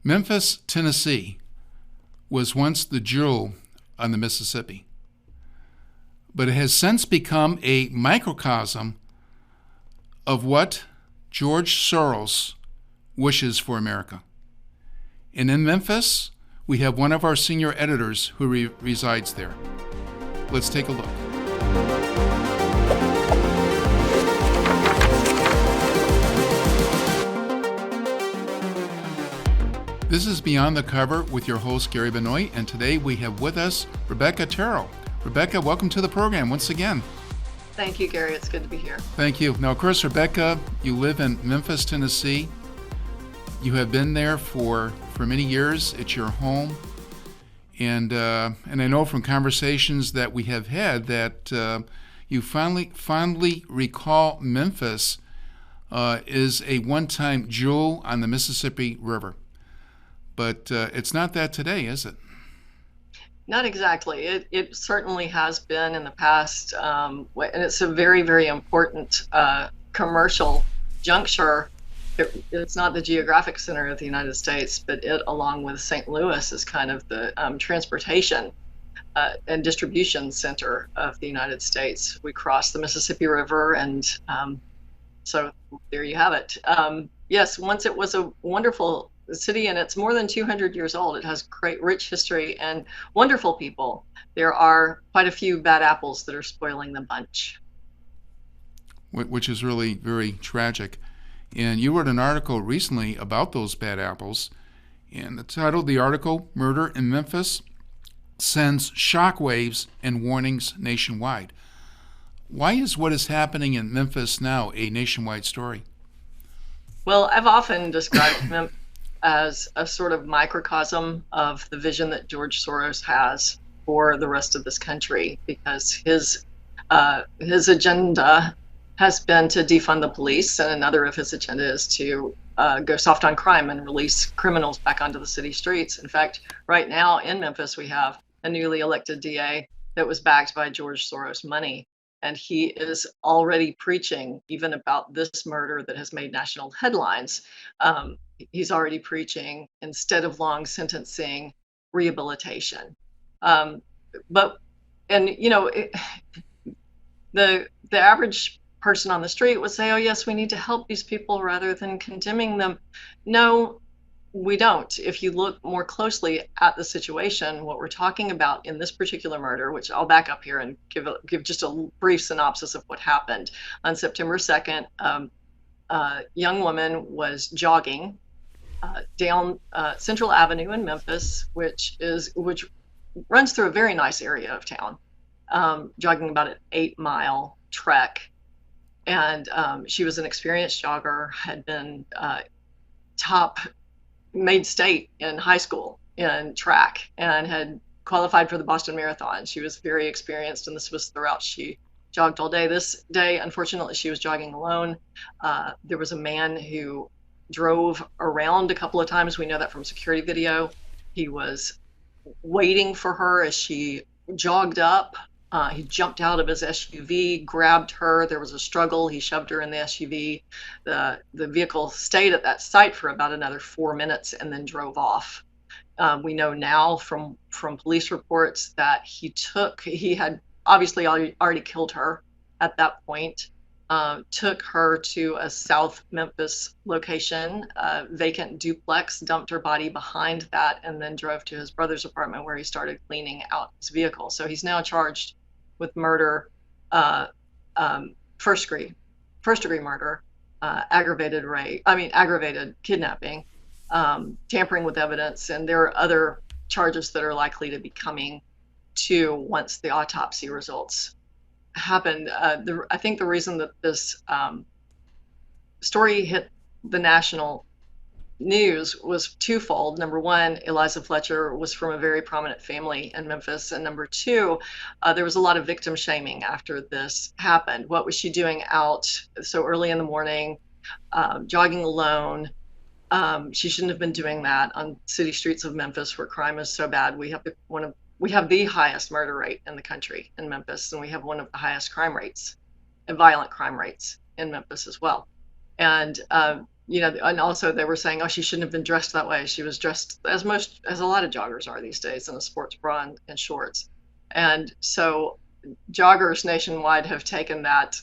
Memphis, Tennessee was once the jewel on the Mississippi, but it has since become a microcosm of what George Soros wishes for America. And in Memphis, we have one of our senior editors who resides there. Let's take a look. This is Beyond the Cover with your host, Gary Benoit, and today we have with us Rebecca Terrell. Rebecca, welcome to the program once again. Thank you, Gary. It's good to be here. Thank you. Now, of course, Rebecca, you live in Memphis, Tennessee. You have been there for many years. It's your home. And I know from conversations that we have had that you fondly recall Memphis is a one-time jewel on the Mississippi River. But it's not that today, is it? Not exactly. It certainly has been in the past, and it's a very, very important commercial juncture. It's not the geographic center of the United States, but it, along with St. Louis, is kind of the transportation and distribution center of the United States. We cross the Mississippi River, and so there you have it. Yes, once it was a wonderful city, and it's more than 200 years old. It has great, rich history and wonderful people. There are quite a few bad apples that are spoiling the bunch. Which is really very tragic. And you wrote an article recently about those bad apples, and the title of the article, Murder in Memphis, Sends Shockwaves and Warnings Nationwide. Why is what is happening in Memphis now a nationwide story? Well, I've often described Memphis as a sort of microcosm of the vision that George Soros has for the rest of this country, because his agenda has been to defund the police, and another of his agenda is to go soft on crime and release criminals back onto the city streets. In fact, right now in Memphis, we have a newly elected DA that was backed by George Soros money. And he is already preaching even about this murder that has made national headlines. He's already preaching, instead of long sentencing, rehabilitation. The average person on the street would say, oh yes, we need to help these people rather than condemning them. No, we don't. If you look more closely at the situation, what we're talking about in this particular murder, which I'll back up here and give just a brief synopsis of what happened. On September 2nd, a young woman was jogging down Central Avenue in Memphis, which runs through a very nice area of town, jogging about an 8-mile trek. And she was an experienced jogger, had been made state in high school in track, and had qualified for the Boston Marathon. She was very experienced, and this was the route she jogged all day. This day, unfortunately, she was jogging alone. There was a man who drove around a couple of times. We know that from security video. He was waiting for her as she jogged up. He jumped out of his SUV, grabbed her. There was a struggle. He shoved her in the SUV. The vehicle stayed at that site for about another 4 minutes and then drove off. We know now from police reports that he had obviously already killed her at that point, took her to a South Memphis location, a vacant duplex, dumped her body behind that, and then drove to his brother's apartment where he started cleaning out his vehicle. So he's now charged with murder, first degree murder, aggravated kidnapping, tampering with evidence, and there are other charges that are likely to be coming to once the autopsy results happen. I think the reason that this story hit the national news was twofold. Number one, Eliza Fletcher was from a very prominent family in Memphis. And number two, there was a lot of victim shaming after this happened. What was she doing out so early in the morning, jogging alone? She shouldn't have been doing that on city streets of Memphis where crime is so bad. We have the highest murder rate in the country in Memphis, and we have one of the highest crime rates and violent crime rates in Memphis as well. And and also they were saying, oh, she shouldn't have been dressed that way. She was dressed as a lot of joggers are these days, in a sports bra and shorts. And so joggers nationwide have taken that,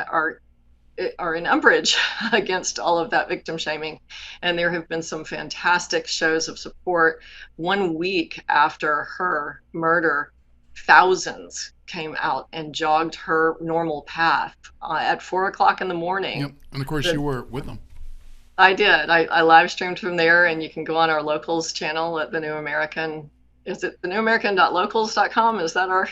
are in umbrage against all of that victim shaming. And there have been some fantastic shows of support. 1 week after her murder, thousands came out and jogged her normal path at 4 o'clock in the morning. Yep. And of course, you were with them. I did. I live streamed from there, and you can go on our locals channel at the New American. Is it thenewamerican.locals.com? Is that our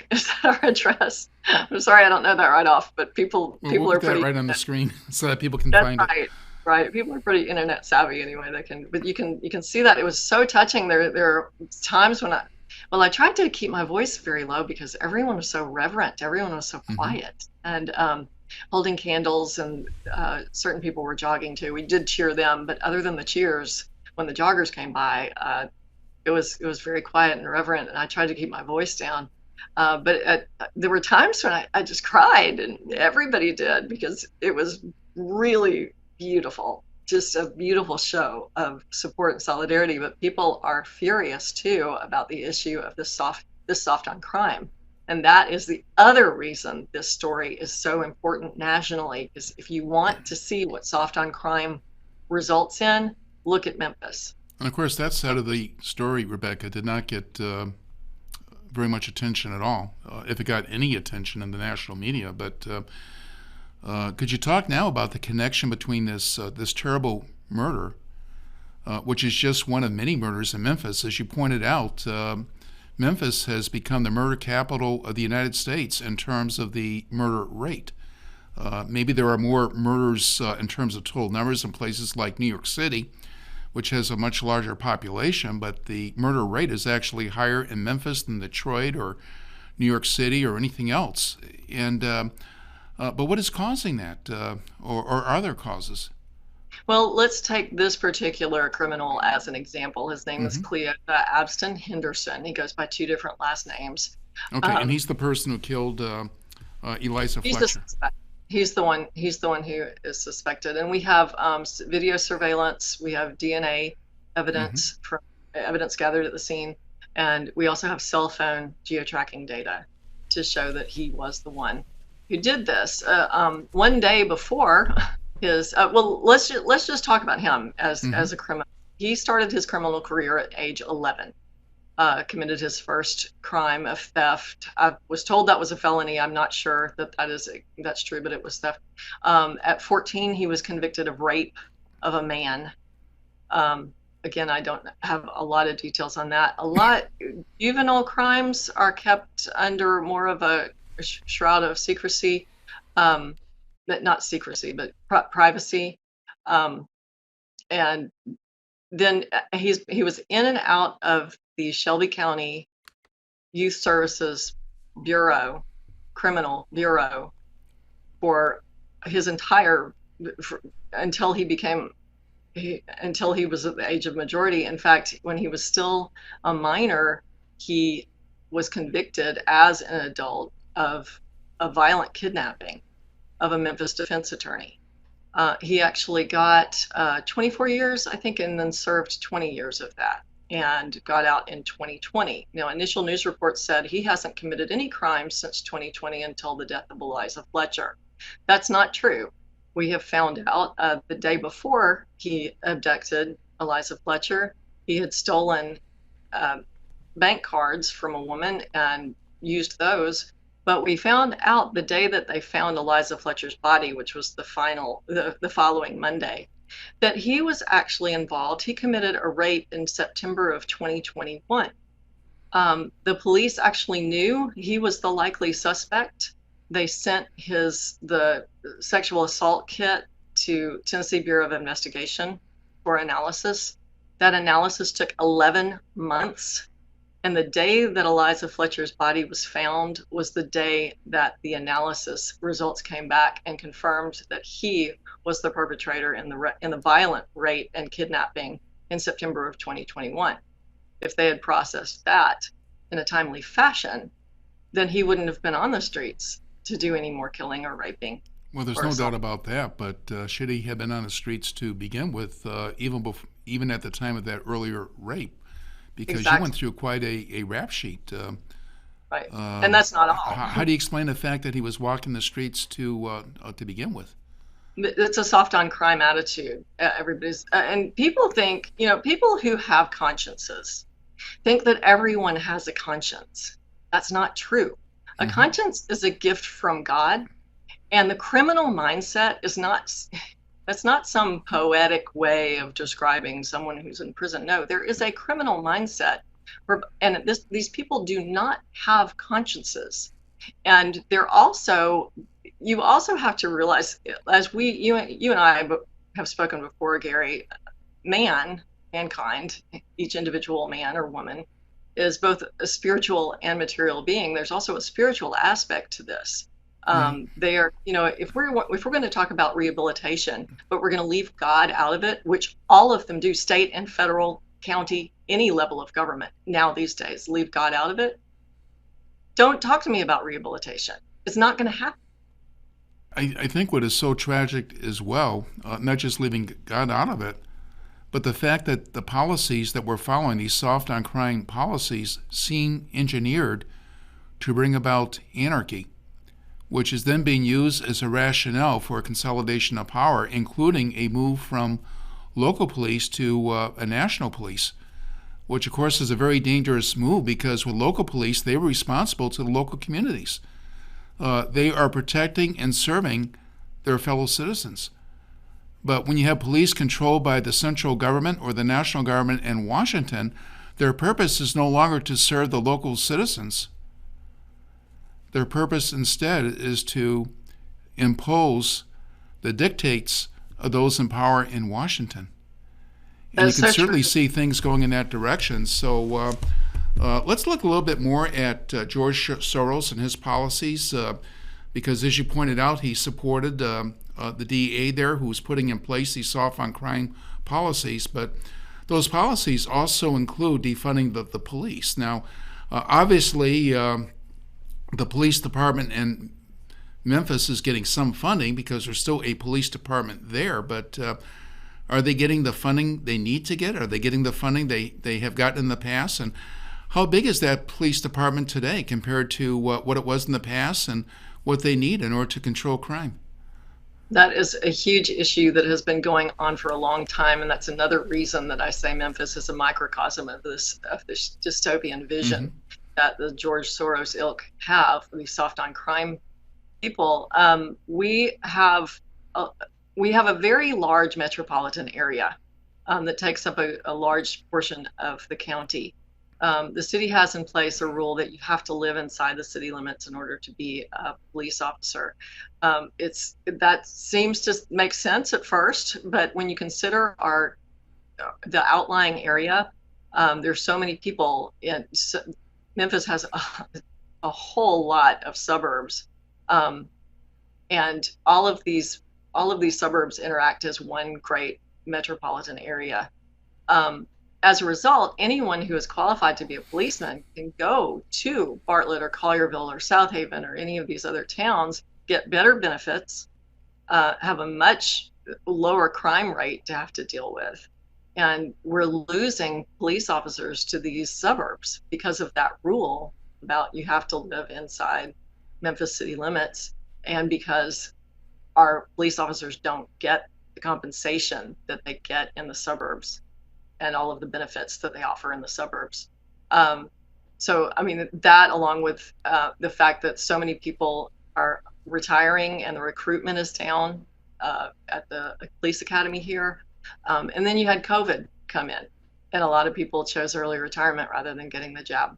address? I'm sorry, I don't know that right off, but people We'll are put that pretty. right on the screen so that people can That's find it. right. Right. People are pretty internet savvy anyway. But you can see that it was so touching. There are times when I tried to keep my voice very low because everyone was so reverent. Everyone was so quiet, and holding candles, and certain people were jogging too. We did cheer them, but other than the cheers, when the joggers came by, it was very quiet and reverent, and I tried to keep my voice down. But there were times when I just cried, and everybody did, because it was really beautiful, just a beautiful show of support and solidarity. But people are furious too about the issue of this soft on crime. And that is the other reason this story is so important nationally, is if you want to see what soft on crime results in, look at Memphis. And of course, that side of the story, Rebecca, did not get very much attention at all, if it got any attention in the national media. But could you talk now about the connection between this terrible murder, which is just one of many murders in Memphis? As you pointed out, Memphis has become the murder capital of the United States in terms of the murder rate. Maybe there are more murders in terms of total numbers in places like New York City, which has a much larger population, but the murder rate is actually higher in Memphis than Detroit or New York City or anything else. And but what is causing that, or are there causes? Well, let's take this particular criminal as an example. His name is Cleota Abston Henderson. He goes by two different last names. Okay, and he's the person who killed Eliza He's the Fletcher. suspect. He's the one. He's the one who is suspected. And we have video surveillance. We have DNA evidence from evidence gathered at the scene, and we also have cell phone geotracking data to show that he was the one who did this. One day before his, let's just talk about him as a criminal. He started his criminal career at age 11. Committed his first crime of theft. I was told that was a felony. I'm not sure that's true, but it was theft. At 14, he was convicted of rape of a man. Again, I don't have a lot of details on that. Juvenile crimes are kept under more of a shroud of secrecy, not secrecy, but privacy. And then he was in and out of the Shelby County Youth Services Bureau, Criminal Bureau, for his entire until he was at the age of majority. In fact, when he was still a minor, he was convicted as an adult of a violent kidnapping of a Memphis defense attorney. He actually got 24 years, I think, and then served 20 years of that, and got out in 2020. Now, initial news reports said he hasn't committed any crimes since 2020 until the death of Eliza Fletcher. That's not true. We have found out the day before he abducted Eliza Fletcher, he had stolen bank cards from a woman and used those. But we found out the day that they found Eliza Fletcher's body, which was the following Monday, that he was actually involved. He committed a rape in September of 2021. The police actually knew he was the likely suspect. They sent the sexual assault kit to Tennessee Bureau of Investigation for analysis. That analysis took 11 months. And the day that Eliza Fletcher's body was found was the day that the analysis results came back and confirmed that he was the perpetrator in the violent rape and kidnapping in September of 2021. If they had processed that in a timely fashion, then he wouldn't have been on the streets to do any more killing or raping. Well, there's or no doubt assault. about that, but should he have been on the streets to begin with, even at the time of that earlier rape? Because you went Exactly. through quite a rap sheet. Right. And that's not all. How do you explain the fact that he was walking the streets to begin with? It's a soft on crime attitude. Everybody's and people think, people who have consciences think that everyone has a conscience. That's not true. A Hmm. conscience is a gift from God, and the criminal mindset is not. That's not some poetic way of describing someone who's in prison. No, there is a criminal mindset, and these people do not have consciences, and they're also. You also have to realize, as you and I have spoken before, Gary, mankind, each individual man or woman, is both a spiritual and material being. There's also a spiritual aspect to this. Yeah. They are, if we're going to talk about rehabilitation, but we're going to leave God out of it, which all of them do, state and federal, county, any level of government now these days, leave God out of it. Don't talk to me about rehabilitation. It's not going to happen. I think what is so tragic as well, not just leaving God out of it, but the fact that the policies that we're following, these soft on crime policies, seem engineered to bring about anarchy, which is then being used as a rationale for a consolidation of power, including a move from local police to a national police, which of course is a very dangerous move because with local police, they were responsible to the local communities. They are protecting and serving their fellow citizens. But when you have police controlled by the central government or the national government in Washington, their purpose is no longer to serve the local citizens. Their purpose instead is to impose the dictates of those in power in Washington. And That you is can so true. certainly see things going in that direction. So let's look a little bit more at George Soros and his policies, because as you pointed out, he supported the DEA there, who was putting in place these soft on crime policies. But those policies also include defunding the police. Now, obviously, the police department in Memphis is getting some funding because there's still a police department there, but are they getting the funding they need to get? Are they getting the funding they have gotten in the past? And how big is that police department today compared to what it was in the past and what they need in order to control crime? That is a huge issue that has been going on for a long time, and that's another reason that I say Memphis is a microcosm of this dystopian Hmm. vision that the George Soros ilk have for these soft on crime people. We have a very large metropolitan area that takes up a large portion of the county. The city has in place a rule that you have to live inside the city limits in order to be a police officer. That seems to make sense at first, but when you consider the outlying area, there's so many people Memphis has a whole lot of suburbs, and all of these suburbs interact as one great metropolitan area. As a result, anyone who is qualified to be a policeman can go to Bartlett or Collierville or South Haven or any of these other towns, get better benefits, have a much lower crime rate to have to deal with. And we're losing police officers to these suburbs because of that rule about you have to live inside Memphis city limits, and because our police officers don't get the compensation that they get in the suburbs and all of the benefits that they offer in the suburbs. So, I mean, that along with the fact that so many people are retiring and the recruitment is down at the police academy here. And then you had COVID come in, and a lot of people chose early retirement rather than getting the job.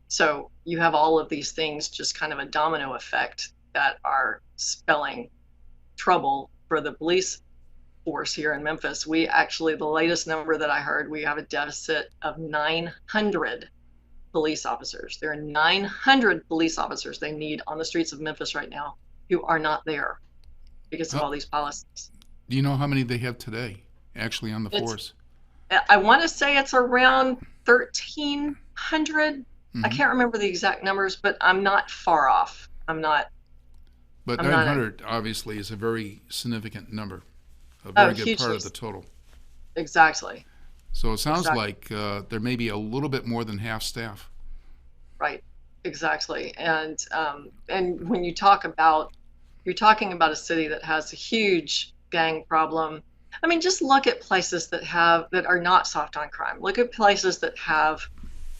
So you have all of these things, just kind of a domino effect, that are spelling trouble for the police force here in Memphis. We actually, the latest number that I heard, we have a deficit of 900 police officers. There are 900 police officers they need on the streets of Memphis right now who are not there because of How, all these policies. do you know how many they have today, actually, on the It's, force? I want to say it's around 1,300. I Hmm. can't remember the exact numbers, but I'm not far off. I'm not. But I'm not 900 obviously is a very significant number, a very good part hugely. of the total. Exactly. So it sounds Exactly. like there may be a little bit more than half staff. Right. Exactly. And when you're talking about a city that has a huge gang problem. I mean, just look at places that are not soft on crime. Look at places that have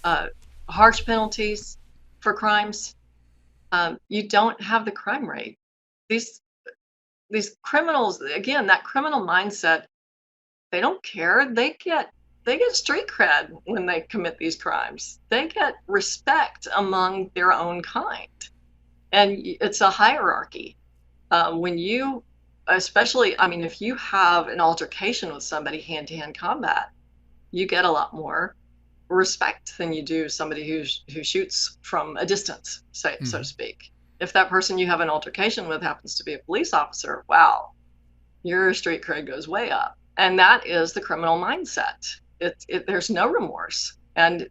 uh, harsh penalties for crimes. You don't have the crime rate. These these criminals, again, that criminal mindset, they don't care. They get street cred when they commit these crimes. They get respect among their own kind, and it's a hierarchy. When you, especially, I mean, if you have an altercation with somebody hand to hand combat, you get a lot more respect than you do somebody who shoots from a distance, say, so to Mhm. speak. If that person you have an altercation with happens to be a police officer, wow, your street cred goes way up. And that is the criminal mindset. There's no remorse. And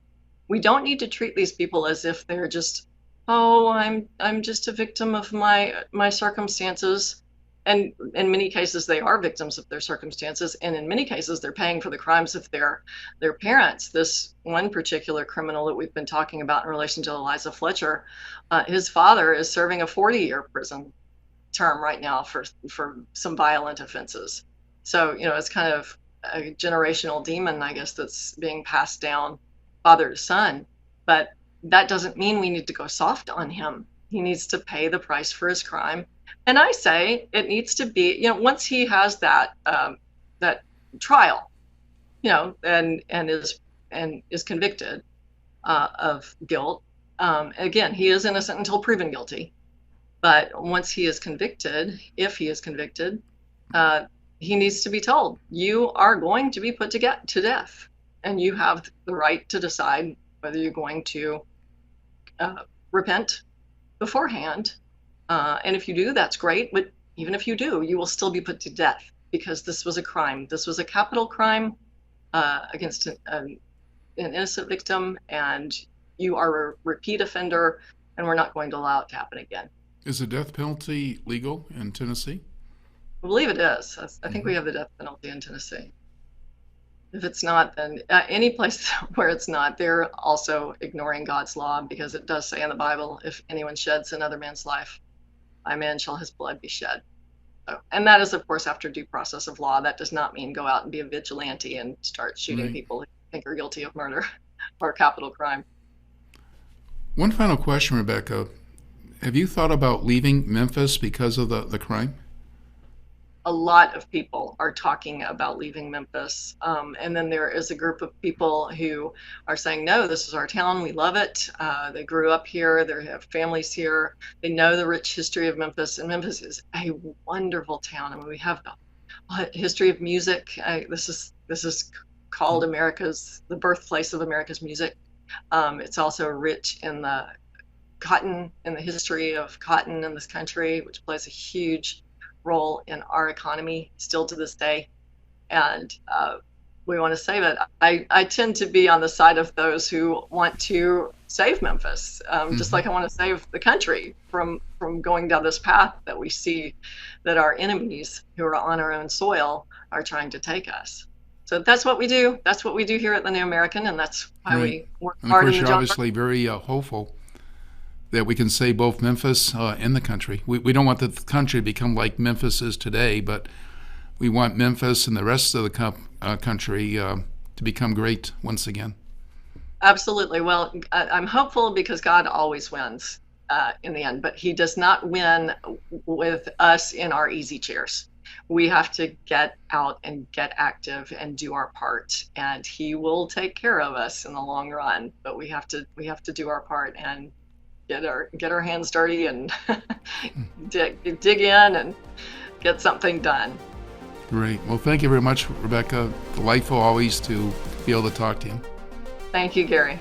we don't need to treat these people as if they're just, oh, I'm just a victim of my circumstances. And in many cases, they are victims of their circumstances. And in many cases, they're paying for the crimes of their parents. This one particular criminal that we've been talking about in relation to Eliza Fletcher, his father is serving a 40-year prison term right now for some violent offenses. So, it's kind of a generational demon, I guess, that's being passed down father to son. But that doesn't mean we need to go soft on him. He needs to pay the price for his crime. And I say it needs to be, once he has that trial, and is convicted of guilt. Again, he is innocent until proven guilty. But once he is convicted, if he is convicted, he needs to be told, you are going to be put to death, and you have the right to decide whether you're going to repent beforehand. And if you do, that's great. But even if you do, you will still be put to death because this was a crime. This was a capital crime against an innocent victim, and you are a repeat offender, and we're not going to allow it to happen again. Is the death penalty legal in Tennessee? I believe it is. I think Mm-hmm. we have the death penalty in Tennessee. If it's not, then any place where it's not, they're also ignoring God's law, because it does say in the Bible, if anyone sheds another man's life, by man shall his blood be shed. So, and that is, of course, after due process of law. That does not mean go out and be a vigilante and start shooting Right. people who think are guilty of murder or capital crime. One final question, Rebecca. Have you thought about leaving Memphis because of the crime? A lot of people are talking about leaving Memphis. And then there is a group of people who are saying, no, this is our town. We love it. They grew up here. They have families here. They know the rich history of Memphis. And Memphis is a wonderful town. I mean, we have the history of music. This is called the birthplace of America's music. It's also rich in the history of cotton in this country, which plays a huge role in our economy still to this day. And we want to save it. I tend to be on the side of those who want to save Memphis, just like I want to save the country from going down this path that we see that our enemies who are on our own soil are trying to take us. So that's what we do. That's what we do here at the New American, and that's why Right. we work And of hard in course, the you're job. obviously very hopeful that we can save both Memphis and the country. We don't want the country to become like Memphis is today, but we want Memphis and the rest of the country to become great once again. Absolutely. Well, I'm hopeful because God always wins in the end, but he does not win with us in our easy chairs. We have to get out and get active and do our part, and he will take care of us in the long run. But we have to do our part and get our hands dirty and dig in and get something done. Great. Well, thank you very much, Rebecca. Delightful always to be able to talk to you. Thank you, Gary.